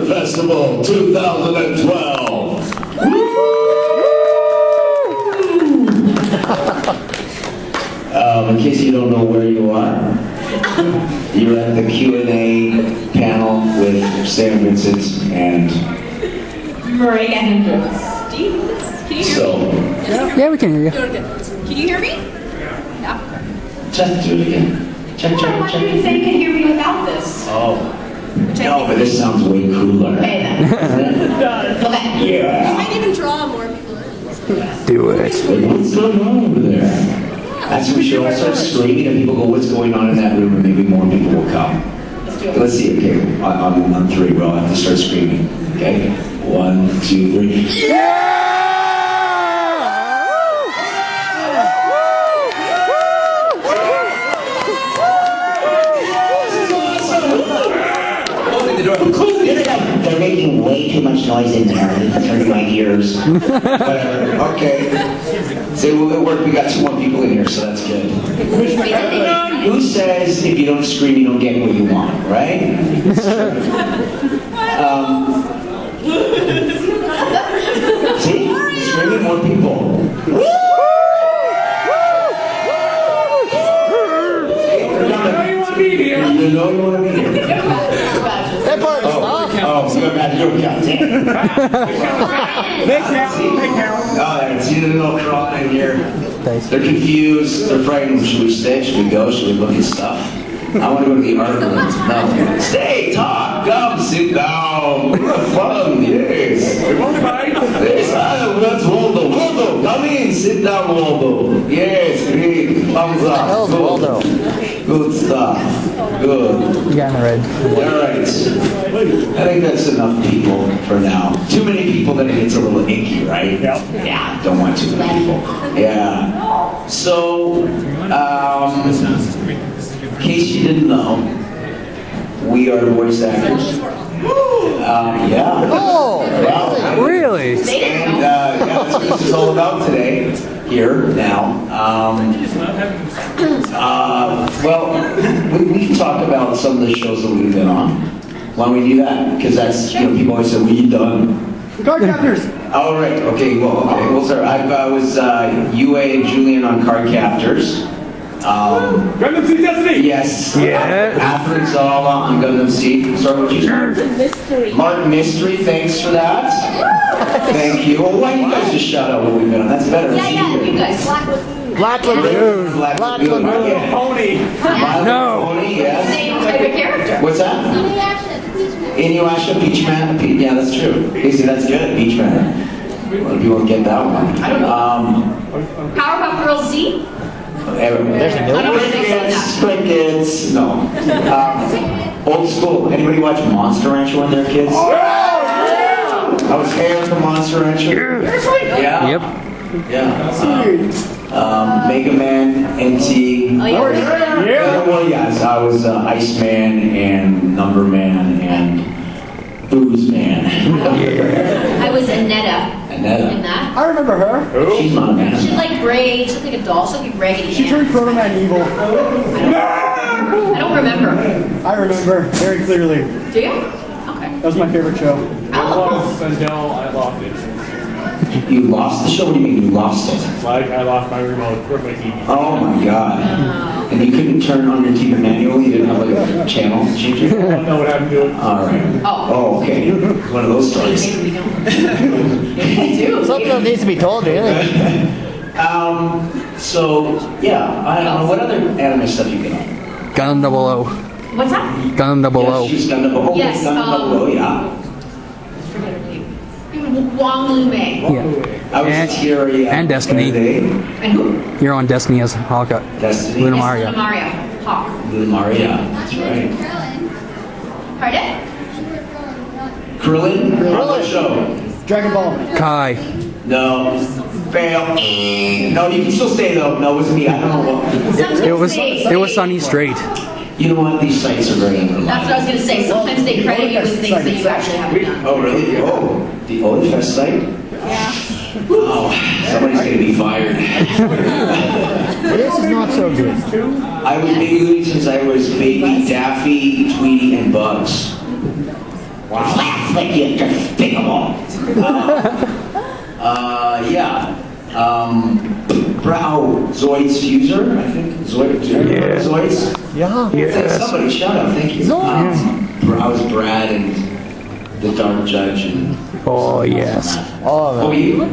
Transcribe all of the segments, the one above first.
Theater Festival 2012. In case you don't know where you are, you're at the Q&A panel with Sam Vincent and Maryke and Steve. Can you hear me? Yeah, we can hear you. Can you hear me? Yeah. just do it again. Check. Why do you think you can hear me without this? Oh. No, but this sounds way cooler. Okay then. Okay. Yeah. You might even draw more people in. Do it. What's going on over there? That's what we should all start screaming and people go, what's going on in that room? And maybe more people will come. Let's do it. Let's see, okay. On three, we'll have to start screaming. Okay? 1, 2, 3. Yeah! They're making way too much noise in there. It's hurting my ears. Whatever. Okay. See, well, it worked. We got 2 more people in here, so that's good. Who says if you don't scream, you don't get what you want, right? See? Screaming more people. You know you want to be here. That part is off. Oh, so I'm at your count. They count. Oh, there. See the little crawling in here. Thanks. They're confused. They're frightened. Should we stay? Should we go? Should we look at stuff? I want to go to the art room. No. Stay, talk, come, sit down. We have fun, yes. Yes, that's Waldo. Waldo, come in, sit down, Waldo. Yes, great. Thumbs up. How's Waldo? Good stuff. Good. You got in the red. All right. I think that's enough people for now. Too many people, then it gets a little icky, right? Yeah. Don't want too many people. Yeah. So, in case you didn't know, we are voice actors. Yeah. Oh, Yeah. really? And yeah, that's what this is all about today, here, now. Well, we can talk about some of the shows that we've been on. Why don't we do that? Because that's, people always say, what are you done? Card captors. All right, okay, we'll start. I was UA and Julian on Card Captors. Gundam Seed Destiny. Yes. Yeah. Catherine Zala on Gundam Seed. Sorry, what you said? Mystery. Martin Mystery, thanks for that. Thank you. Well, why don't you guys just shout out what we've been on? That's better. Yeah, you guys. Black Lagoon. Black Lagoon. Yeah. Pony. No. Pony, yes. Same type of character. What's that? Inuyasha, Peachman. Yeah, that's true. Casey, that's good. Peachman. A lot of people don't get that one. I don't know. Powerpuff Girls Z? There's a new Crickets. No. Old school. Anybody watch Monster Rancher when they're kids? I was Hair from Monster Rancher. Yeah. Yep. Yeah. Mega Man, NT. Oh, yeah. Well, yes, I was Iceman and Numberman and Booze Man. I was Annetta in Annetta. that. I remember her. She's not a man. She's like gray. She's like a doll. She's like a raggedy She turned Proto Man evil. I don't remember. I remember very clearly. Do you? Okay. That was my favorite show. Oh. Until I lost it. You lost the show? What do you mean you lost it? Like I lost my remote for my TV. Oh my god. And you couldn't turn on your TV manually? You didn't have like a channel changer? I don't know what happened to it. Alright. Oh. Oh, okay. One of those stories. Maybe we don't. I do. Something that needs to be told, really. So, yeah, I don't know. What other anime stuff you get on? Gundam Double O. What's that? Gundam Double O. Yes, she's Gundam. Oh, Yes, Gundam Double O, yeah. Forget her name. Wong Lu-mei. Yeah. I was And- Tyria. and Destiny. And who? You're on Destiny as Hawkeye. Destiny. Luna Yes, Maria. Luna Maria. Hawk. Luna Maria. That's right. Pardon? Krillin? Krillin show. Dragon Ball. Kai. No. Fail. No, you can still stay though. No, it was me. I don't know what. It was Sunny Straight. You know what? These sites are very unreliable. That's what I was going to say. Sometimes they credit you with things that you actually haven't done. Oh, really? Oh, the Otafest site? Yeah. Oh, somebody's going to be fired. This is not so good. I was baby since I was baby Daffy, Tweety, and Bugs. Laugh like you despicable. Yeah. Zoid's Fuser, I think. Zoid's? Yeah. Somebody shut up, thank you. I was Brad and the Dark Judge and... Oh, yes. Oh, you? No,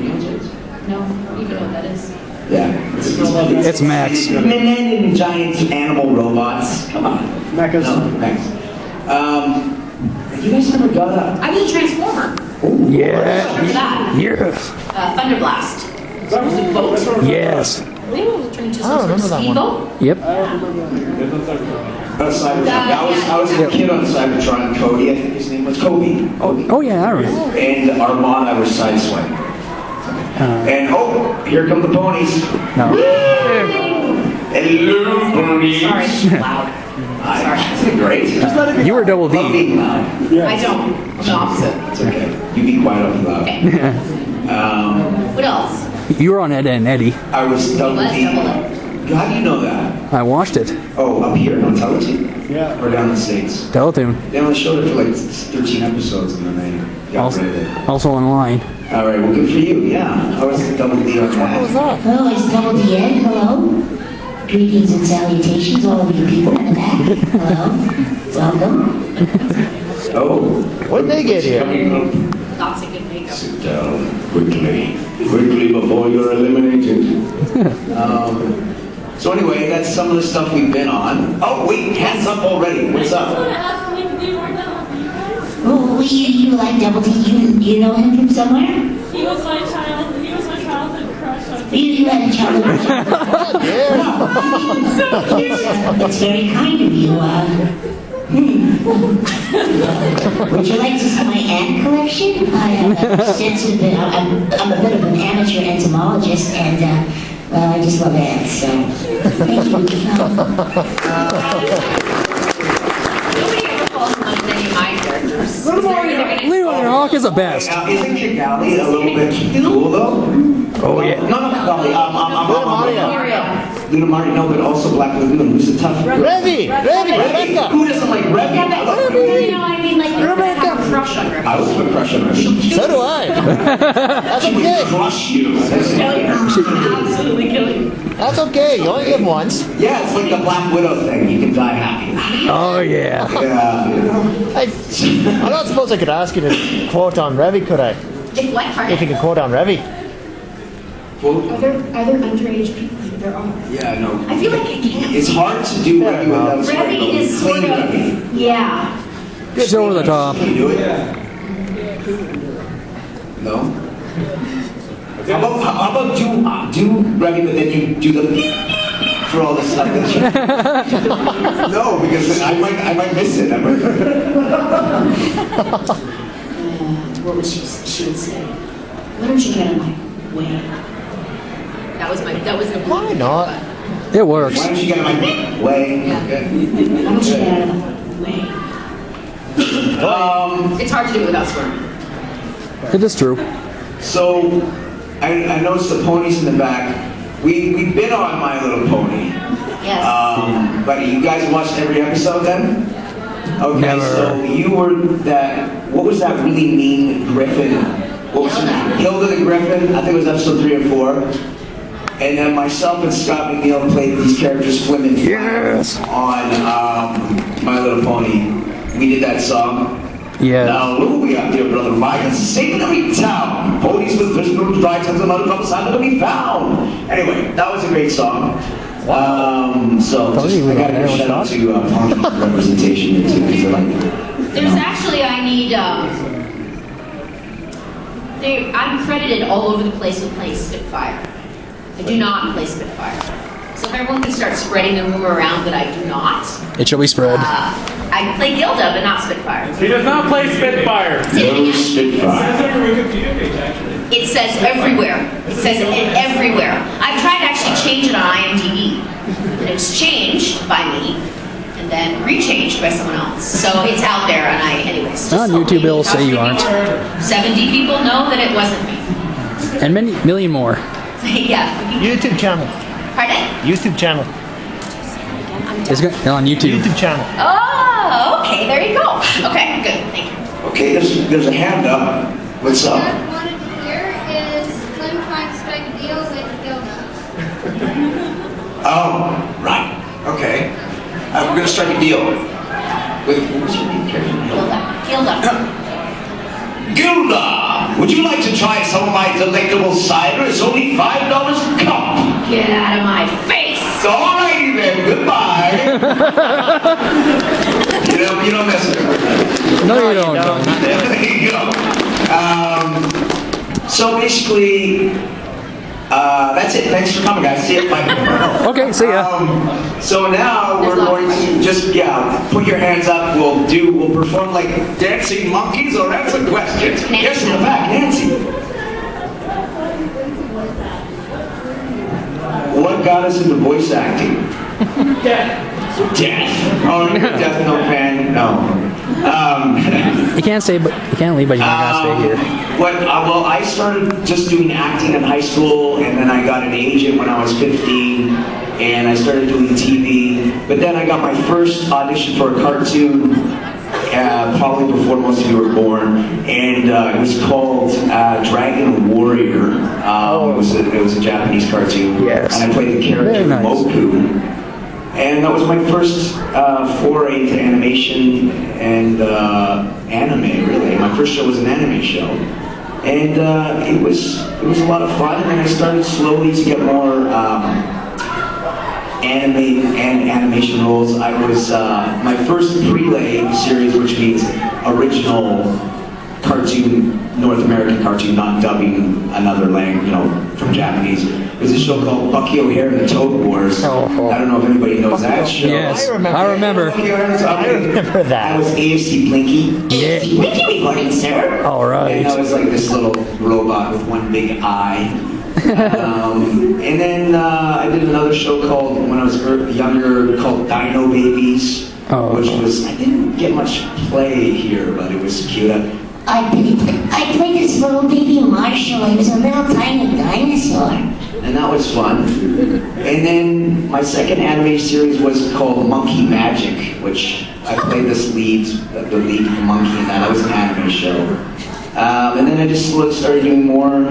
you know what that is. Yeah. It's Max. Men and giant animal robots. Come on. Mechas. No, Max. You guys never got up? I was a Transformer. Yeah. Remember that? Yes. Thunder Blast. It was a boat. Yes. I think it was turned into I some don't sort of remember that one. speedboat. Yep. Cybertron. I was a kid on Cybertron. Cody, I think his name was Kobe. Oh, yeah, I remember. And Armand, I was Sideswipe. And here come the ponies. No. Hello, ponies. Sorry, it's loud. Sorry. Great. You were double Love D. being loud. I don't. I'm the opposite. It's okay. You be quiet up loud. Okay. What else? You were on Ed and Eddie. I was double Let's D. double it. How do you know that? I watched it. Oh, up here on Teletoon? Yeah. Or down the States? Teletoon. They only showed it for like 13 episodes and then they got rid of it. Also online. All right, well, good for you. Yeah, I was double D on that. Hello, it's Double D Ed. Hello. Greetings and salutations, all of you people in the back. Hello. Welcome. Oh. When they get here? Not so good makeup. Sit down quickly before you're eliminated. So anyway, that's some of the stuff we've been on. Oh wait, hands up already. What's up? Oh, you like Double D? You know him from somewhere? He was my childhood crush on You had a childhood crush. Yeah. So cute. It's very kind of you. Would you like to see my ant collection? I have extensive. I'm a bit of an amateur entomologist, and well, I just love ants. So thank you. Nobody ever falls in love with any of my characters. Leo and Hawk is the best. Now, isn't Kigali a little bit cool though? Oh, yeah. No, not Kigali. Mario. Luna Mario, no, but also Black Lagoon. Who's the tough? Revy, Rebecca. Who doesn't like Revy? I love You Revy. know, I mean, like, you have a crush on her. I was a crush on her. So do I. That's She would okay. crush you. Absolutely killing. That's okay. You only live once. Yeah, it's like the Black Widow thing. You can die happy. Oh, yeah. Yeah. I don't suppose I could ask you to quote on Revy, could I? If what part? If you could quote on Revy. Well, Are there underage people? There are. yeah, no. I feel like I can't. It's hard to do Revy without swearing, Revy but is sort clean of, Revy. yeah. Just over the top. Can you do it? No? How about do Revy, but then you do the for all the stuff that you... No, because I might miss it. What would she would say? Why don't you get out of my way? That was a Why not? It works. Why don't you get in my way? Yeah. Good. Why don't you get out of my way? It's hard to do without swearing. It is true. So, I noticed the ponies in the back. We've been on My Little Pony. Yes. But you guys watched every episode then? Okay, Never. so you were what was that really mean Griffin? What was her name? Hilda the Griffin, I think it was episode 3 or 4. And then myself and Scott McNeil played these characters, Flim and Yes. on My Little Pony. We did that song. Yeah. Now, what we got here, brother Mike? It's saving every town. Ponies with fish rooms, dry tons of mud, couple signs to be found. Anyway, that was a great song. So Told you we I got to got give a shout out everyone to pony representation here too, because I like it. There's actually, I need, I'm credited all over the place with playing Spitfire. I do not play Spitfire. So if everyone can start spreading the rumor around that I do not, It shall be spread. I play Gilda, but not Spitfire. He does not play Spitfire. No Spitfire. That's on your Wikipedia page, actually. It says everywhere. It says it everywhere. I've tried to actually change it on IMDb. And it was changed by me, and then rechanged by someone else. So it's out there, and anyways. just On hope YouTube, maybe it'll say you maybe aren't. 70 people know that it wasn't me. And many million more. Yeah. YouTube channel. Pardon? YouTube channel. I'm It's done. on YouTube. YouTube channel. Oh, okay, there you go. Okay, good, thank you. Okay, there's a hand up. What's What up? I wanted to hear is Slim trying to strike a deal with Gilda. Oh, right. Okay. We're gonna strike a deal with what was your name, Karen? Gilda. Gilda, would you like to try some of my delectable cider? It's only $5 a cup. Get out of my face! All righty then. Goodbye. you don't mess with her. No, you don't. John. There you go. So basically, that's it. Thanks for coming, guys. See you. Bye. Okay, see ya. So now we're There's going lots of to just put your hands up. We'll perform like dancing monkeys or answer questions. Nancy. Yes, in the back, Nancy. What got us into voice acting? Death. Oh, you're a Death Note fan? No. You can't leave, but you're not gonna stay here. Well, I started just doing acting in high school, and then I got an agent when I was 15, and I started doing TV. But then I got my first audition for a cartoon, probably before most of you were born, and it was called Dragon Warrior. It was a Japanese cartoon, Yes. and I played the character Very nice. Moku. And that was my first foray into animation and anime, really. My first show was an anime show. And it was a lot of fun, and then I started slowly to get more animation roles. I was, my first prelay series, which means original cartoon, North American cartoon, not dubbing another language, from Japanese. It was a show called Bucky O'Hare and the Toad Wars. Oh. I don't know if anybody knows that show. Yes, I remember. I remember. Bucky O'Hare and the Toad- I remember that. I was AFC Blinky. Yeah. AFC Blinky reporting, sir. All right. And I was like this little robot with one big eye. And then I did another show called, when I was younger, called Dino Babies, Oh. which was, I didn't get much play here, but it was cute. I played this little baby Marshall. He was a little tiny dinosaur. And that was fun. And then my second anime series was called Monkey Magic, which I played the lead monkey in that. That was an anime show. And then I just started doing more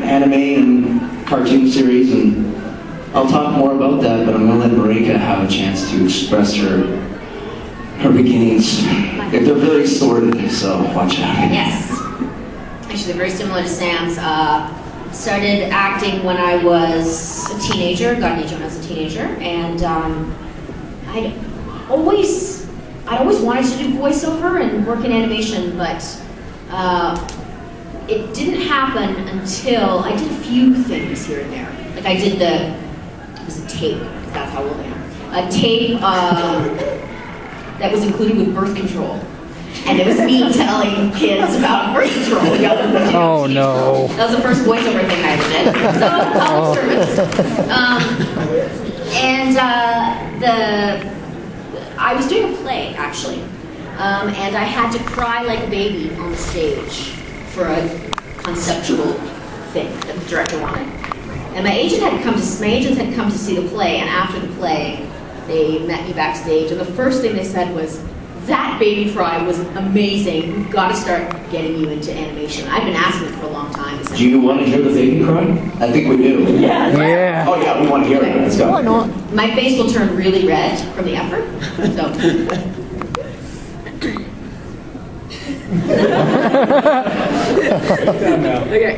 anime and cartoon series, and I'll talk more about that, but I'm going to let Maryke have a chance to express her beginnings. They're very sordid, so watch out. Yes. Actually, they're very similar to Sam's. Started acting when I was a teenager, got an agent when I was a teenager, and I'd always wanted to do voiceover and work in animation, but it didn't happen until I did a few things here and there. Like I did it was a tape, because that's how old I am. A tape that was included with birth control. And it was me telling kids about birth control. Oh, no. That was the first voiceover thing I ever did. So, public service. I was doing a play, actually. And I had to cry like a baby on the stage for a conceptual thing that the director wanted. And my agents had come to see the play, and after the play, they met me backstage, and the first thing they said was, "That baby cry was amazing. We've got to start getting you into animation." I've been asking it for a long time. Do you want to hear the baby cry? I think we do. Yeah. Oh yeah, we want to hear it. Let's go. Why not? My face will turn really red from the effort. So. Okay.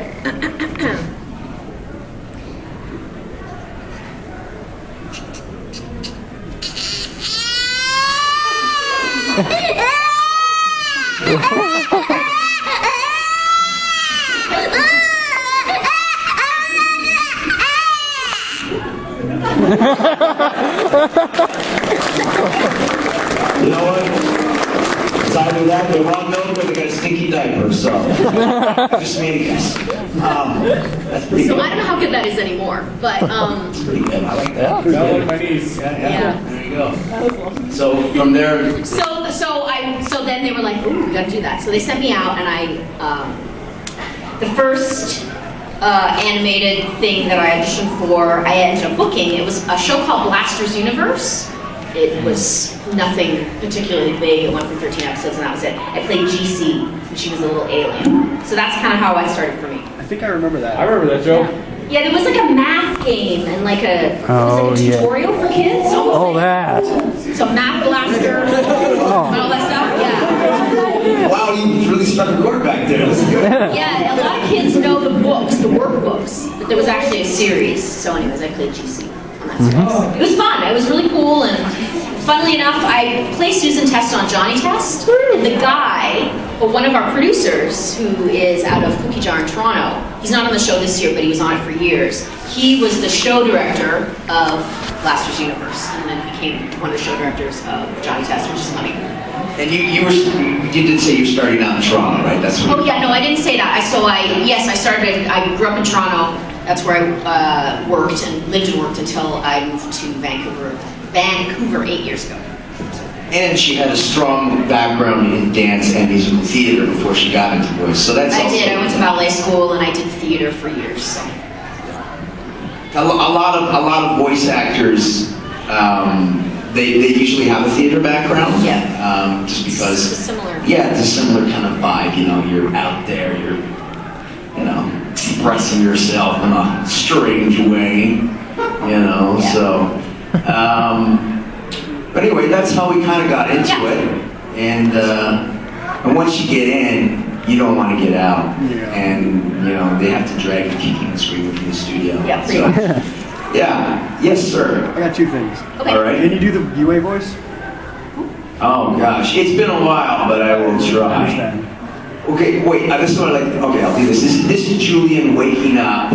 You know what? It's either that, they want milk, or they got a stinky diaper, so. Just made a guess. That's pretty So good. I don't know how good that is anymore, but That's pretty good. I like that. That was my niece. yeah. There you go. So from there, So then they were like, "Ooh, we got to do that." So they sent me out, and the first animated thing that I auditioned for, I ended up booking. It was a show called Blaster's Universe, It was nothing particularly big. It went for 13 episodes and that was it. I played GC, and she was a little alien. So that's kind of how I started for me. I think I remember that. I remember that joke. Yeah, there was like a math game and like a, it was Oh, like a yeah. tutorial for kids. Oh, that. So Math Blaster and all that stuff, yeah. Wow, you really struck a chord back there. This is good. Yeah, a lot of kids know the books, the workbooks, but there was actually a series. So anyways, I played GC on that series. It was fun. It was really cool, and funnily enough, I played Susan Test on Johnny Test, and the guy, well, one of our producers, who is out of Cookie Jar in Toronto, he's not on the show this year, but he was on it for years. He was the show director of Blaster's Universe, and then became one of the show directors of Johnny Test, which is funny. And you did say you're starting out in Toronto, right? That's what Oh yeah, no, I didn't say that. I started. I grew up in Toronto. That's where I worked and lived and worked until I moved to Vancouver 8 years ago. And she had a strong background in dance and musical theater before she got into voice. So that's I also did. I went to ballet school and I did theater for years. So. a lot of voice actors. They usually have a theater background. Yeah. Just because. It's similar. Yeah, it's a similar kind of vibe. You know, you're out there. You're, expressing yourself in a strange way. Yeah. So. But anyway, that's how we kind of got into it. And once you get in, you don't want to get out. Yeah. And they have to drag you kicking and screaming from the studio. Yeah, pretty So, much. yeah. Yes, sir. I got two things. Okay. All right. Can you do the UA voice? Oh gosh, it's been a while, but I will I try. understand. Okay, wait. This is what I like. Okay, I'll do this. This is Julian waking up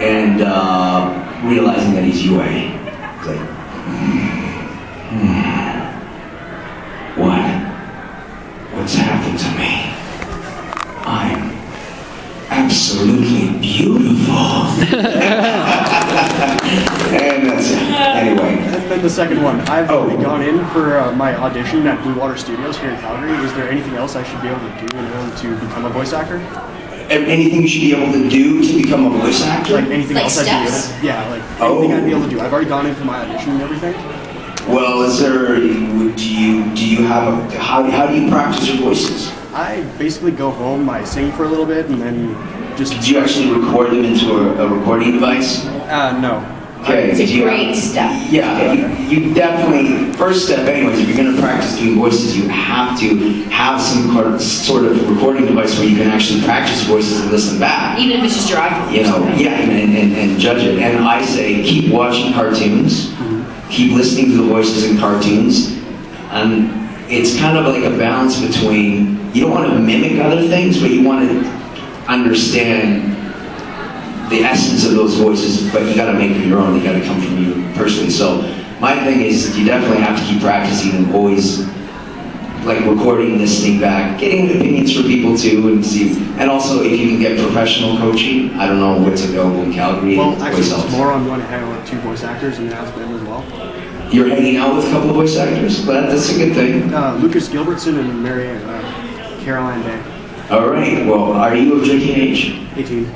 and realizing that he's UA. It's like, what's happened to me? I'm absolutely beautiful. And that's it. Anyway. And then the second one, I've Oh. already gone in for my audition at Blue Water Studios here in Calgary. Is there anything else I should be able to do in order to become a voice actor? Anything you should be able to do to become a voice actor? Like anything Like else I'd be able steps? to, yeah, like anything Oh. I'd be able to do. I've already gone in for my audition and everything. Well, do you have how do you practice your voices? I basically go home, I sing for a little bit, and then just. Do you actually record them into a recording device? No. Okay. It's a do you great step. Yeah, you definitely, first step anyways, if you're going to practice doing voices, you have to have some sort of recording device where you can actually practice voices and listen back. Even if it's just your iPhone. And judge it. And I say, keep watching cartoons, keep listening to the voices in cartoons, and it's kind of like a balance between, you don't want to mimic other things, but you want to understand the essence of those voices, but you got to make it your own. You got to come from you personally. So my thing is that you definitely have to keep practicing and always like recording, listening back, getting opinions from people too, and see. And also, if you can get professional coaching, I don't know what's available in Calgary. Well, and actually, voice it's helps. more on one hand with two voice actors, and it has been as well. You're hanging out with a couple of voice actors. That's a good thing. Lucas Gilbertson and Mary Caroline Day. All right. Well, are you of drinking age? 18.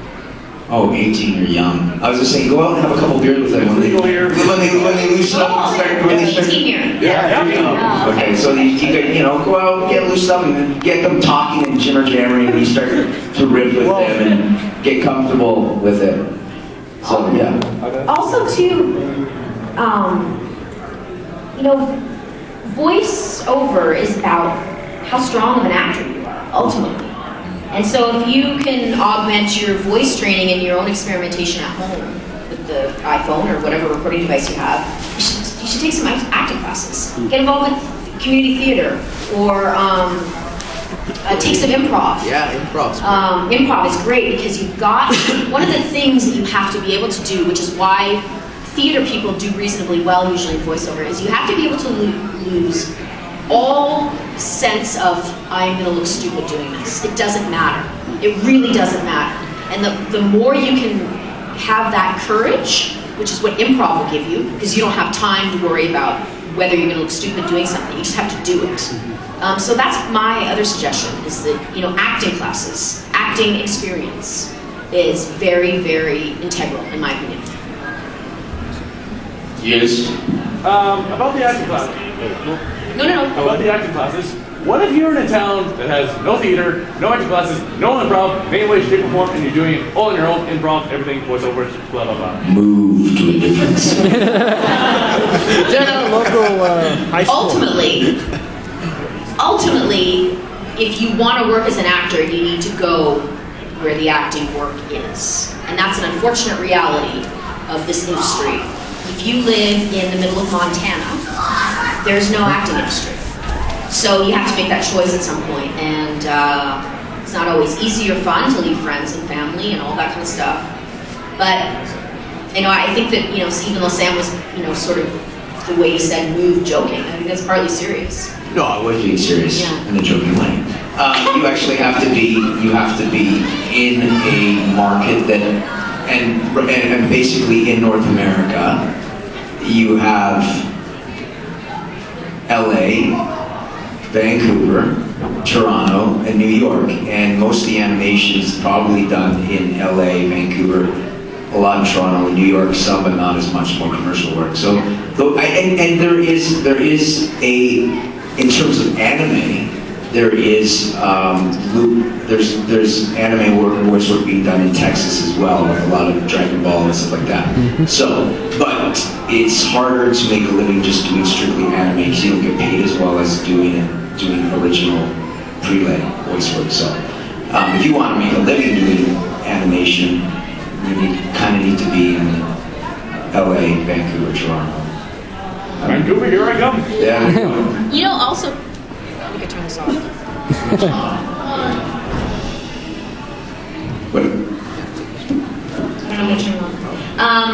Oh, 18, you're young. I was just saying, go out and have a couple beers with them when they loosen up and start. When they start. Senior. Yeah. Okay, so go out, get loose up, and get them talking and jimmer jammering, and you start to riff with them and get comfortable with it. So yeah. Also, too, voice over is about how strong of an actor you are, ultimately. And so if you can augment your voice training and your own experimentation at home with the iPhone or whatever recording device you have, you should take some acting classes. Get involved with community theater or take some improv. Yeah, improv. Improv is great because you've got, one of the things that you have to be able to do, which is why theater people do reasonably well usually in voiceover, is you have to be able to lose all sense of, I'm going to look stupid doing this. It doesn't matter. It really doesn't matter. And the more you can have that courage, which is what improv will give you, because you don't have time to worry about whether you're going to look stupid doing something. You just have to do it. So that's my other suggestion, is that, acting classes, acting experience is very, very integral, in my opinion. Yes. About the acting classes. No. About the acting classes. What if you're in a town that has no theater, no acting classes, no improv, no way, shape, or form, and you're doing it all on your own, improv, everything, voiceovers, blah, blah, blah. Move to a different city. Is there a local high school? Ultimately, if you want to work as an actor, you need to go where the acting work is. And that's an unfortunate reality of this industry. If you live in the middle of Montana, there's no acting industry. So you have to make that choice at some point. And it's not always easy or fun to leave friends and family and all that kind of stuff. But, I think that, even though Sam was, sort of the way he said move joking, I think that's partly serious. No, I was being serious in a joking way. You actually have to be in a market that, and basically in North America, you have LA, Vancouver, Toronto, and New York, and most of the animation is probably done in LA, Vancouver, a lot in Toronto, and New York, some, but not as much, more commercial work. So, and there is a, in terms of anime, there's anime voice work being done in Texas as well, with a lot of Dragon Ball and stuff like that. So, but it's harder to make a living just doing strictly anime because you don't get paid as well as doing original pre-lay voice work. So, if you want to make a living doing animation, you kind of need to be in LA, Vancouver, Toronto. Vancouver, here I come. Yeah. Also, we could turn this off. What? I'm gonna turn it on.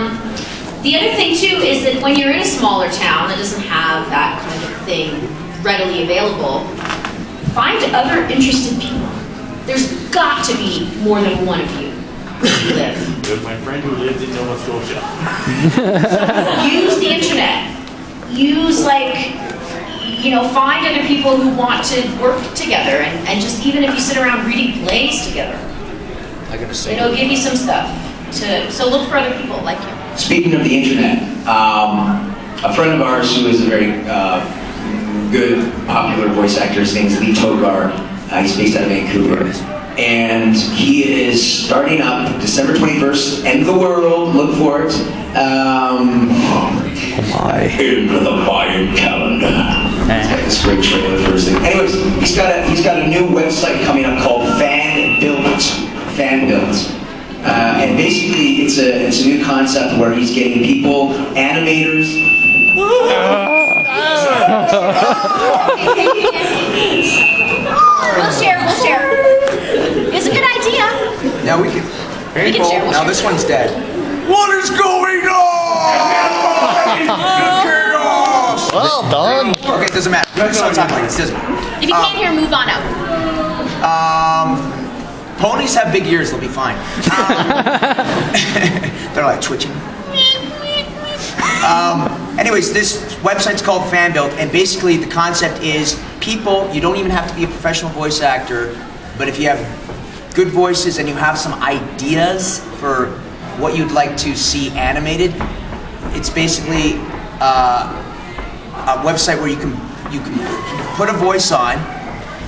The other thing too is that when you're in a smaller town that doesn't have that kind of thing readily available, find other interested people. There's got to be more than one of you where you live. There's my friend who lives in Nova Scotia. Use the internet. Use find other people who want to work together and just even if you sit around reading plays together. Give you some stuff. So look for other people like you. Speaking of the internet, a friend of ours who is a very good, popular voice actor, his name is Lee Togar. He's based out of Vancouver. And he is starting up December 21st, end of the world, look for it. Into the Mayan calendar. He's got this great trailer for his thing. Anyways, he's got a new website coming up called Fanbuilt. And basically, it's a new concept where he's getting people, animators. We'll share. It's a good idea. Now we can. We can share. Now this one's dead. What is going on? Chaos! Well done. Okay, it doesn't matter. It's not like this, doesn't matter. If you can't hear, move on out. Ponies have big ears, they'll be fine. They're like twitching. Anyways, this website's called Fanbuilt, and basically the concept is people, you don't even have to be a professional voice actor, but if you have good voices and you have some ideas for what you'd like to see animated, it's basically a website where you can put a voice on.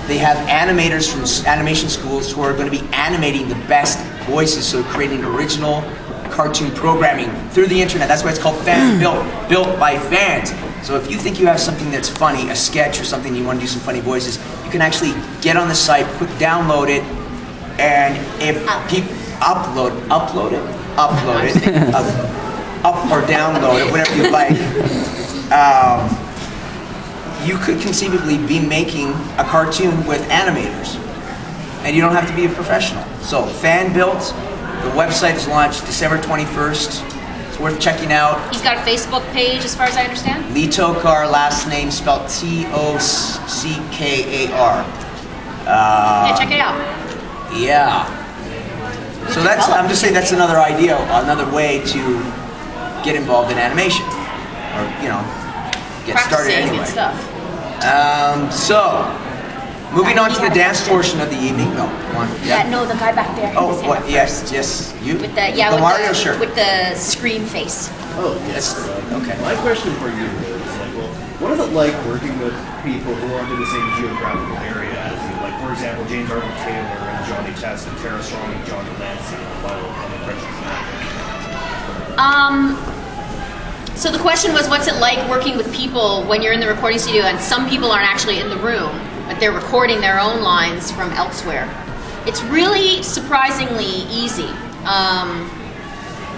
They have animators from animation schools who are going to be animating the best voices, so creating original cartoon programming through the internet. That's why it's called Fanbuilt, built by fans. So if you think you have something that's funny, a sketch or something, you want to do some funny voices, you can actually get on the site, download it, and if people upload it, up or download it, whatever you like. You could conceivably be making a cartoon with animators, and you don't have to be a professional. So Fanbuilt, the website is launched December 21st. It's worth checking out. He's got a Facebook page, as far as I understand. Lee Tokar, last name spelled Tockar. Yeah, check it out. Yeah. So I'm just saying that's another idea, another way to get involved in animation, or get started Practicing anyway. and stuff. So, moving on to the dance portion of the evening. No, one. No, the guy back there. Oh, His hand what? up first. Yes, you. With the with Mario the, shirt. with the scream face. Oh, yes. Okay. My question for you is, like, well, what is it like working with people who are in the same geographical area as you? Like, for example, James Arnold Taylor and Johnny Test and Tara Strong and John Delancey and Final Impressions. So the question was, what's it like working with people when you're in the recording studio and some people aren't actually in the room, but they're recording their own lines from elsewhere? It's really surprisingly easy.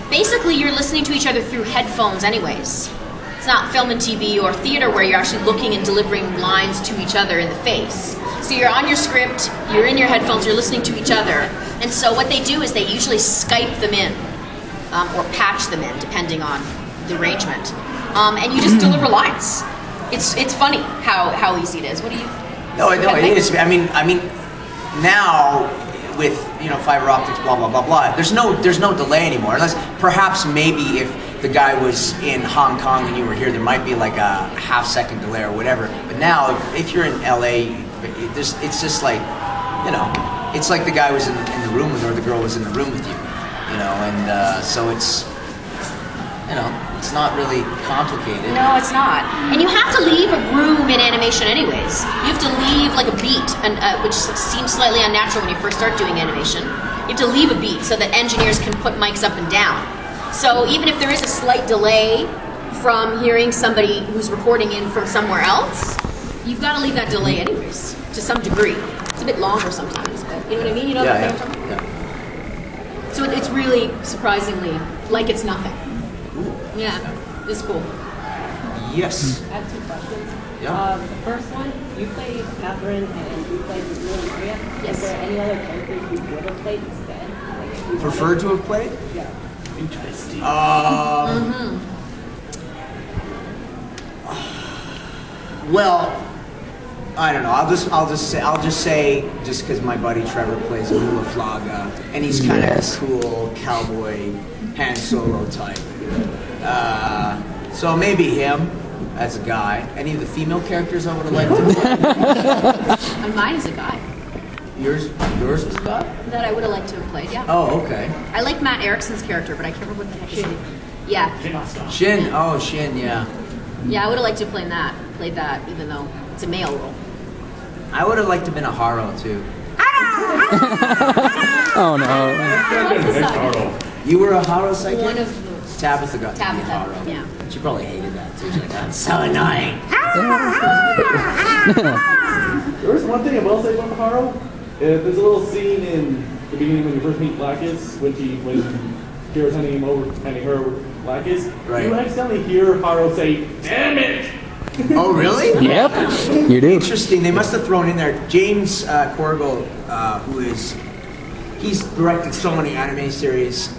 Basically, you're listening to each other through headphones anyways. It's not film and TV or theater where you're actually looking and delivering lines to each other in the face. So you're on your script, you're in your headphones, you're listening to each other. And so what they do is they usually Skype them in or patch them in, depending on the arrangement. And you just deliver lines. It's funny how easy it is. What do you No, it is. I mean, now with fiber optics, blah blah blah blah. There's no delay anymore, unless perhaps maybe if the guy was in Hong Kong and you were here, there might be like a half-second delay or whatever. But now, if you're in LA, it's just like, it's like the guy was in the room with, or the girl was in the room with you, and so it's. It's not really complicated. No, it's not. And you have to leave a room in animation anyways. You have to leave like a beat, which seems slightly unnatural when you first start doing animation. You have to leave a beat so that engineers can put mics up and down. So even if there is a slight delay from hearing somebody who's recording in from somewhere else, you've got to leave that delay anyways, to some degree. It's a bit longer sometimes, but you know what I mean? You know what I'm talking about? So it's really surprisingly like it's nothing. Yeah, it's cool. Yes. I have 2 questions. Yeah. The first one, you played Catherine and you played Maria. Yes. Is there any other characters you would have played instead? Like, if you Preferred to have played? Yeah. Interesting. Well, I don't know. I'll just say because my buddy Trevor plays Lula Flaga, and he's kind of cool cowboy Han Solo type. So maybe him as a guy. Any of the female characters I would have liked to play. And mine is a guy Yours was a guy? that I would have liked to have played, yeah. Oh, okay. I like Matt Erickson's character, but I can't remember what the heck his name. Yeah. Shin. Oh, Shin. Yeah. Yeah, I would have liked to have played that, even though it's a male role. I would have liked to have been a Haro too. Oh no. You were a Haro psychic? One of Tabitha got to be Tabitha, Haro. yeah. She probably hated that too. She's like, that's so annoying. There was one thing I will say about Haro. There's a little scene in the beginning when you first meet Blackus, when Kira's handing her Blackus. Right. You accidentally hear Haro say, "Damn it!" Oh, really? Yep. You do. Interesting. They must have thrown in there James Corrigal, he's directed so many anime series.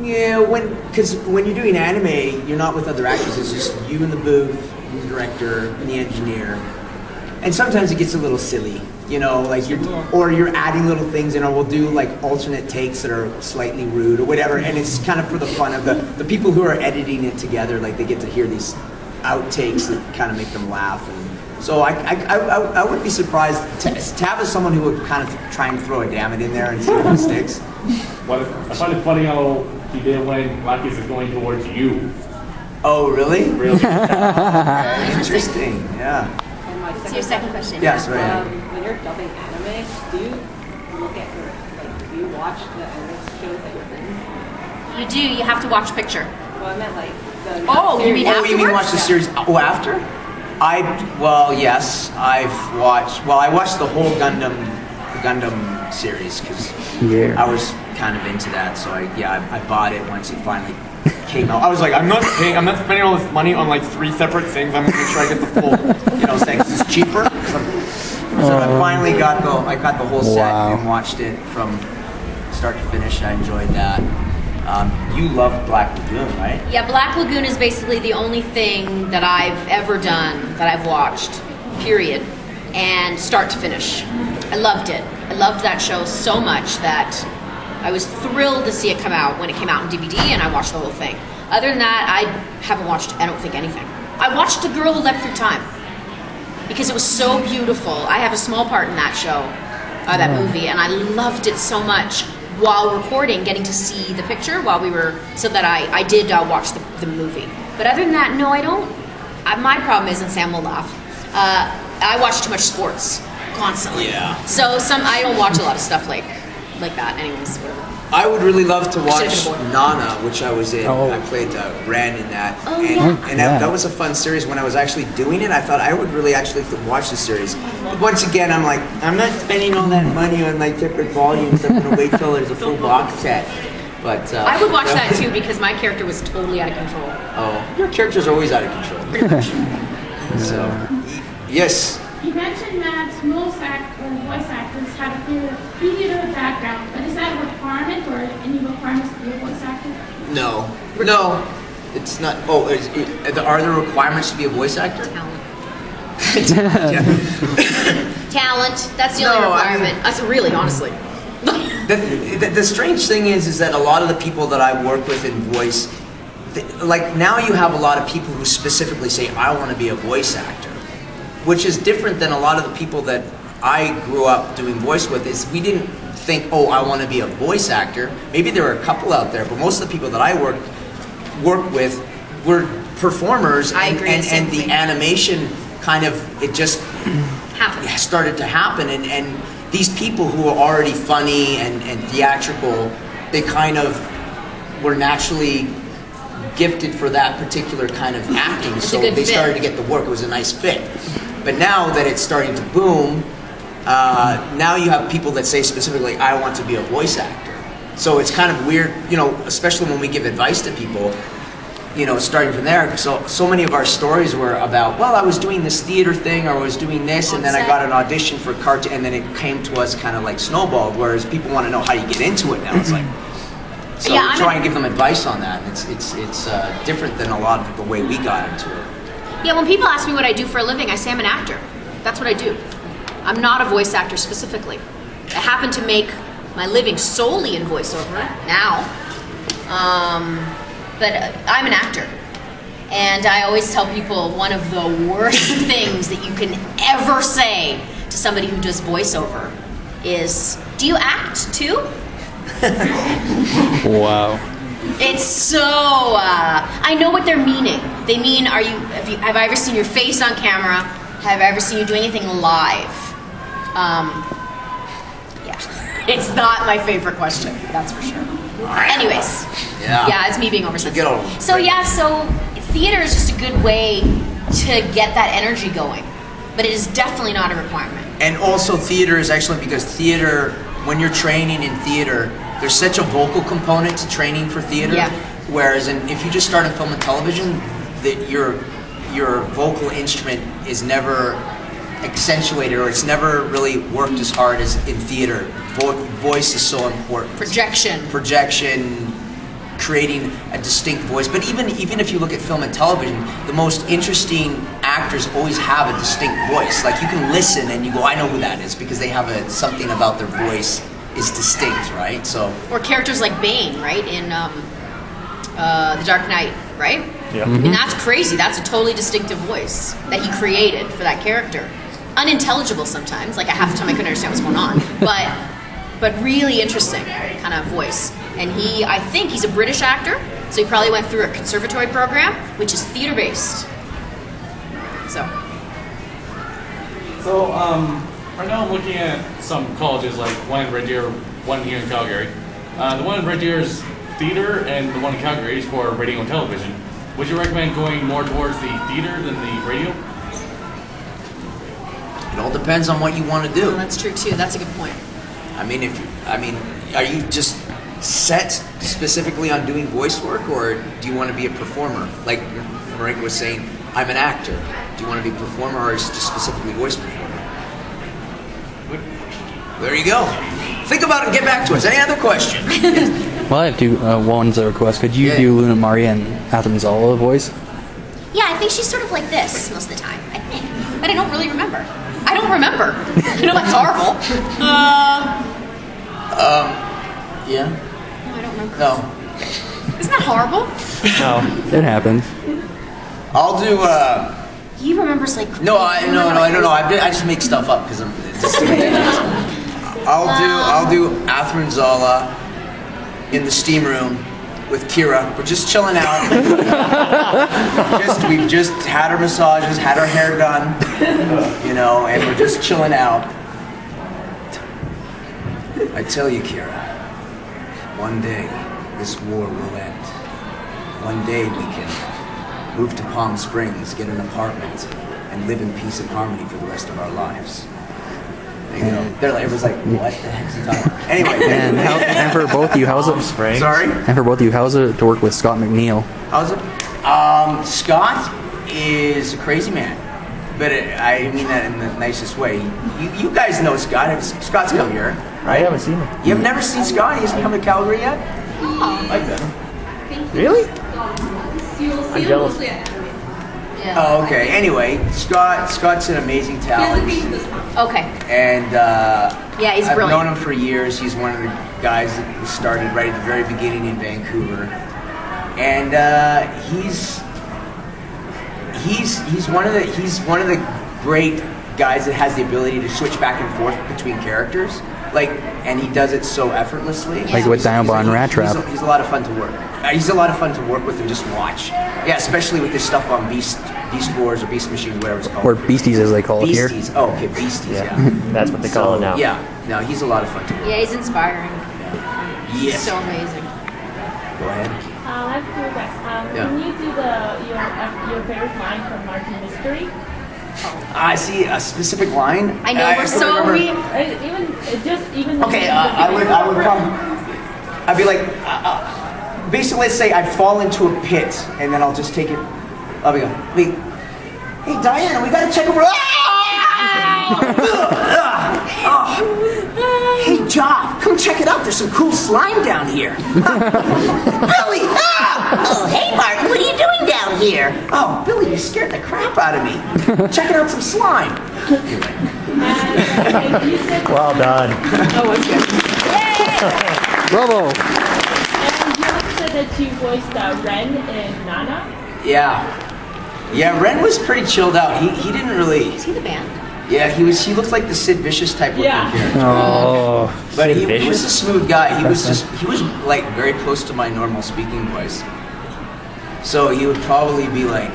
Yeah, because when you're doing anime, you're not with other actors. It's just you in the booth, the director, and the engineer. And sometimes it gets a little silly, like you're adding little things in, or we'll do like alternate takes that are slightly rude or whatever. And it's kind of for the fun of the people who are editing it together. Like they get to hear these outtakes that kind of make them laugh. And so I would be surprised. Tab is someone who would kind of try and throw a damn it in there and see if it sticks. I find it funny how he did when Blackus is going towards you. Oh, really? Really? Interesting. Yeah. And my What's your second question? Yes, right. When you're dubbing anime, do you look at do you watch the anime shows that you're in? You do. You have to watch picture. Well, I meant like the Oh, you mean Oh, you mean afterwards? watch the series? Oh, after? Yes, I watched the whole Gundam series because I was kind of into that. So I bought it once it finally came out. I was like, I'm not spending all this money on like 3 separate things. I'm gonna make sure I get the full, thing. It's cheaper. So I finally got the whole set and watched it from start to finish. I enjoyed that. You love Black Lagoon, right? Yeah, Black Lagoon is basically the only thing that I've ever done that I've watched, period, and start to finish. I loved it. I loved that show so much that I was thrilled to see it come out when it came out on DVD, and I watched the whole thing. Other than that, I haven't watched, I don't think, anything. I watched The Girl Who Leapt Through Time because it was so beautiful. I have a small part in that show. that movie, and I loved it so much. While recording, getting to see the picture while we were, so that I did watch the movie. But other than that, no, I don't. My problem is, and Sam will laugh, I watch too much sports constantly. Yeah. So I don't watch a lot of stuff like that. Anyways, whatever. I would really love to watch Should've been Nana, which I was in. Oh. I played Ran in that. Oh, and yeah. and Yeah. that was a fun series. When I was actually doing it, I thought I would really actually like to watch the series. But once again, I'm like, I'm not spending all that money on like different volumes. I'm going to wait till there's a full box set. But I would watch that too because my character was totally out of control. Oh, your characters are always out of control. Pretty much. So, yes. You mentioned that most voice actors have a theater background, but is that a requirement or any requirements to be a voice actor? No. No. It's not. Oh, are there requirements to be a voice actor? Talent. Yeah. Talent. That's the only No, I requirement. mean- That's really, honestly. The strange thing is that a lot of the people that I work with in voice, like now you have a lot of people who specifically say, I want to be a voice actor, which is different than a lot of the people that I grew up doing voice with. Is we didn't think, oh, I want to be a voice actor. Maybe there were a couple out there, but most of the people that I worked with were performers, I agree, and same the thing. animation kind of, it just Happen. started to happen, and these people who are already funny and theatrical, they kind of were naturally gifted for that particular kind of acting, It's a so good they fit. started to get the work. It was a nice fit. But now that it's starting to boom, now you have people that say specifically, I want to be a voice actor. So it's kind of weird, especially when we give advice to people, starting from there. So many of our stories were about, well, I was doing this theater thing, or I was doing this, and then I got an audition for cartoon, and then it came to us kind of like snowballed, whereas people want to know how you get into it now. It's like, so Yeah, we try and give them advice on that. It's different than a lot of the way we got into it. Yeah, when people ask me what I do for a living, I say I'm an actor. That's what I do. I'm not a voice actor specifically. I happen to make my living solely in voiceover now. But I'm an actor. And I always tell people one of the worst things that you can ever say to somebody who does voiceover is, do you act too? Wow. It's so, I know what they're meaning. They mean, have I ever seen your face on camera? Have I ever seen you do anything live? Yeah. It's not my favorite question, that's for sure. Anyways. Yeah, it's me being oversensitive. So theater is just a good way to get that energy going. But it is definitely not a requirement. And also theater is excellent because theater, when you're training in theater, there's such a vocal component to training for theater. Yeah. Whereas if you just start in film and television, that your vocal instrument is never accentuated, or it's never really worked as hard as in theater. Voice is so important. Projection, creating a distinct voice. But even if you look at film and television, the most interesting actors always have a distinct voice. Like you can listen and you go, I know who that is, because they have something about their voice is distinct, right? So. Or characters like Bane, right, in The Dark Knight, right? Yeah. I mean, that's crazy. That's a totally distinctive voice that he created for that character. Unintelligible sometimes, like half the time I couldn't understand what's going on, but really interesting kind of voice. And I think he's a British actor, so he probably went through a conservatory program, which is theater-based. So Right now I'm looking at some colleges, like one in Red Deer, one here in Calgary. The one in Red Deer is theater, and the one in Calgary is for radio and television. Would you recommend going more towards the theater than the radio? It all depends on what you want to do. oh, that's true too. That's a good point. I mean, are you just set specifically on doing voice work, or do you want to be a performer? Like Maryke was saying, I'm an actor. Do you want to be a performer, or is it just specifically voice performer? There you go. Think about it and get back to us. Any other question? Well, I have two one's a request. Could you do Luna Maria and Catherine Zala voice? Yeah, I think she's sort of like this most of the time, I think. But I don't really remember. I don't remember. That's horrible. Yeah. No, I don't remember. No. Isn't that horrible? No. It happens. I'll do. He remembers like. No, I don't know. I just make stuff up because I'm. It's just ridiculous. I'll do Atherin Zola in the steam room with Kira. We're just chilling out. We've just had our massages, had our hair done, you know, and we're just chilling out. I tell you, Kira, one day this war will end. One day we can move to Palm Springs, get an apartment, and live in peace and harmony for the rest of our lives. You know, everyone's like, what the heck is he talking about? Anyway. And for both of you, how's it? Sorry? And for both of you, how's it to work with Scott McNeil? How's it? Scott is a crazy man. But I mean that in the nicest way. You guys know Scott. Scott's come here, right? I haven't seen him. You have never seen Scott? He hasn't come to Calgary yet? I've been. Really? I'm jealous. Oh, okay. Anyway, Scott's an amazing talent. Okay. And yeah, he's I've brilliant. known him for years. He's one of the guys that started right at the very beginning in Vancouver. And he's one of the great guys that has the ability to switch back and forth between characters. And he does it so effortlessly. Like with Dinobot and Rat Trap. He's a lot of fun to work. He's a lot of fun to work with and just watch. Yeah, especially with this stuff on Beast Wars or Beast Machines, whatever it's called. Or Beasties as they call it here. Beasties. Oh, okay, Beasties. Yeah. That's what they call it now. Yeah. No, he's a lot of fun to work. Yeah, he's inspiring. Yes. He's so amazing. Go ahead. I have two guys. Yeah. Can you do your favorite line from Martin Mystery? I see a specific line. I know we're so Even Okay, I would come. I'd be like, basically, let's say I fall into a pit, and then I'll just take it. I'll be like, wait, hey Diana, we gotta check over. Hey Joff, come check it out. There's some cool slime down here. Billy! Oh, hey, Martin, what are you doing down here? Oh, Billy, you scared the crap out of me. Checking out some slime. Well done. Oh, it's good. Bravo! And you also said that you voiced Ren and Nana. Yeah. Yeah, Ren was pretty chilled out. He didn't really. Is he the band? Yeah, he looked like the Sid Vicious type looking character. Oh, But he was a smooth guy. He was like very close to my normal speaking voice. So he would probably be like,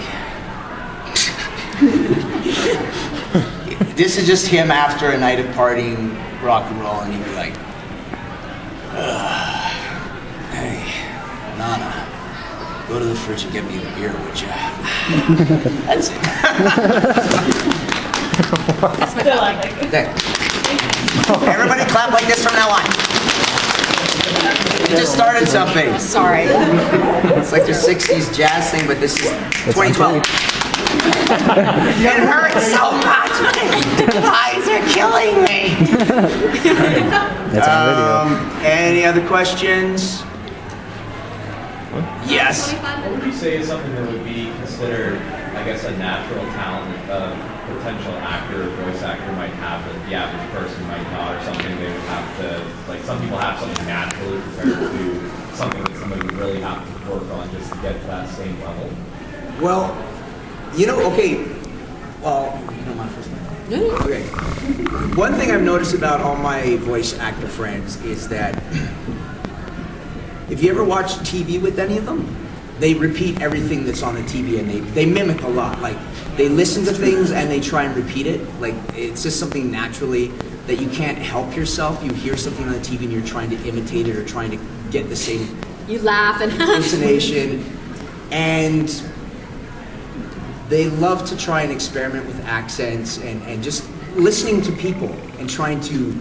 this is just him after a night of partying rock and roll, and he'd be like, hey, Nana, go to the fridge and get me a beer, would you? That's it. That's my favorite. Okay. Everybody clap like this from now on. You just started something. Sorry. It's like the 60s jazz thing, but this is 2012. It hurts so much. My eyes are killing me. That's on video. Any other questions? Yes. What would you say is something that would be considered, I guess, a natural talent a potential actor or voice actor might have that the average person might not, or something they would have to, like some people have something naturally compared to something that somebody would really have to work on just to get to that same level? Well, okay. Well, you don't mind first. Okay. One thing I've noticed about all my voice actor friends is that if you ever watch TV with any of them, they repeat everything that's on the TV, and they mimic a lot. Like, they listen to things and they try and repeat it. Like, it's just something naturally that you can't help yourself. You hear something on the TV and you're trying to imitate it or trying to get the same You laugh and intonation. And they love to try and experiment with accents and just listening to people and trying to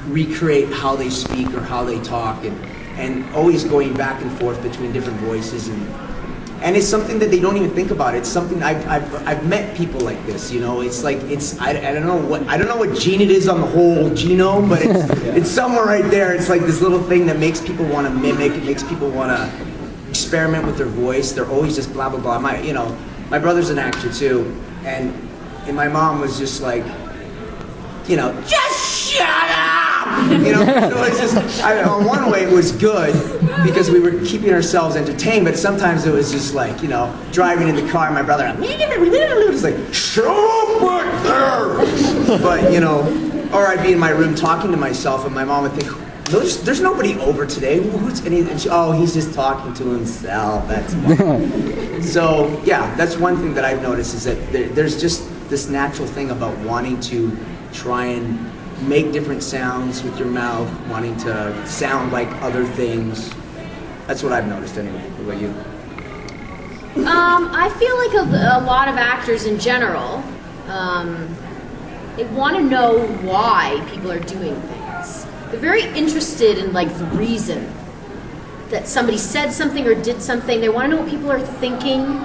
recreate how they speak or how they talk, and always going back and forth between different voices, and it's something that they don't even think about. It's something I've met people like this, you know. It's like I don't know what gene it is on the whole genome, but it's somewhere right there. It's like this little thing that makes people want to mimic. It makes people want to experiment with their voice. They're always just blah blah blah. My brother's an actor too, and my mom was just like, just shut up. So it's just, on one way it was good because we were keeping ourselves entertained, but sometimes it was just like, driving in the car, my brother, it's like, shut up back there. But, Or I'd be in my room talking to myself, and my mom would think, there's nobody over today. He's just talking to himself. That's fine. So yeah, that's one thing that I've noticed is that there's just this natural thing about wanting to try and make different sounds with your mouth, wanting to sound like other things. That's what I've noticed anyway. What about you? I feel like a lot of actors in general, they want to know why people are doing things. They're very interested in like the reason that somebody said something or did something. They want to know what people are thinking.